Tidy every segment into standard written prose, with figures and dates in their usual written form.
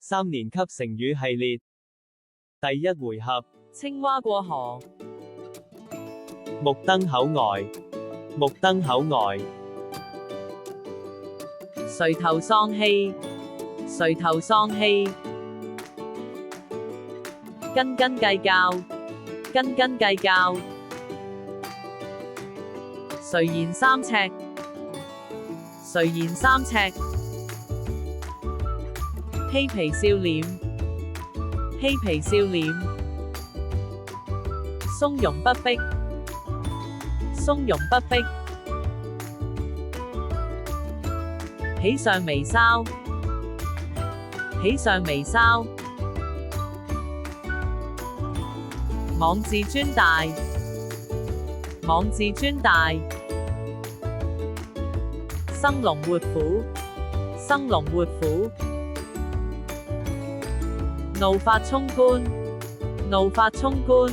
三年級成語系列第一回合。青蛙過河，目瞪口呆，目瞪口呆，垂頭喪氣，垂頭喪氣，斤斤計較，斤斤計較，垂涎三尺，垂涎三尺，嬉皮笑臉，嬉皮笑臉，從容不迫，從容不迫，喜上眉梢，喜上眉梢，妄自尊大，妄自尊大，生龍活虎，生龍活虎，怒髮衝冠，怒髮衝冠，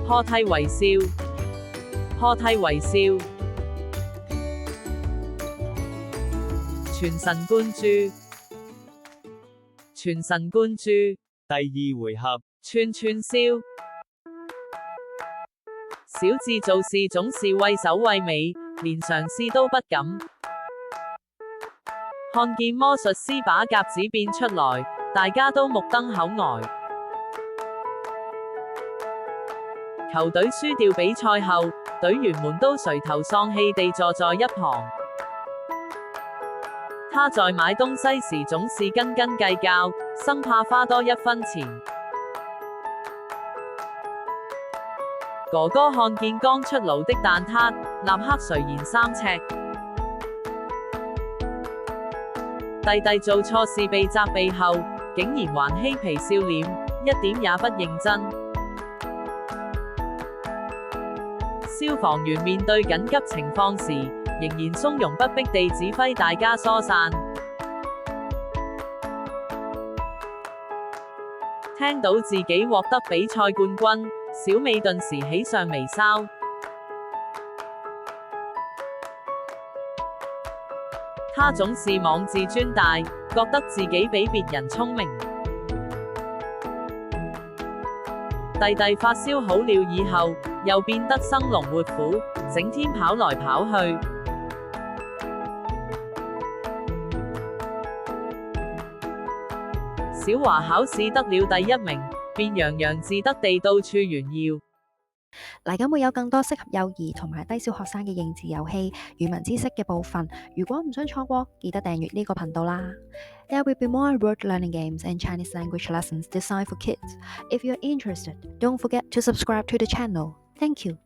破涕為笑，破涕為笑，全神貫注，全神貫注。第二回合。串串燒，小智做事總是畏首畏尾，連嘗試都不敢。看見魔術師把鴿子變出來，大家都目瞪口呆。球隊輸掉比賽後，隊員們都垂頭喪氣地坐在一旁。他在買東西時總是斤斤計較，生怕花多一分錢。哥哥看見剛出爐的蛋撻，立刻垂涎三尺。弟弟做錯事被責備後，竟然還嬉皮笑臉，一點也不認真。消防員面對緊急情況時，仍然從容不迫地指揮大家疏散。聽到自己獲得比賽冠軍，小美頓時喜上眉梢。她總是妄自尊大，覺得自己比別人聰明。弟弟發燒好了以後，又變得生龍活虎，整天跑來跑去。小華考試得了第一名，便洋洋自得地到處炫耀。嚟緊會有更多適合幼兒同埋低小學生嘅認字遊戲、語文知識嘅部分，如果唔想錯過，記得訂閱呢個頻道啦。There will be more word learning games and Chinese language lessons designed for kids. If you're interested, don't forget to subscribe to the channel. Thank you.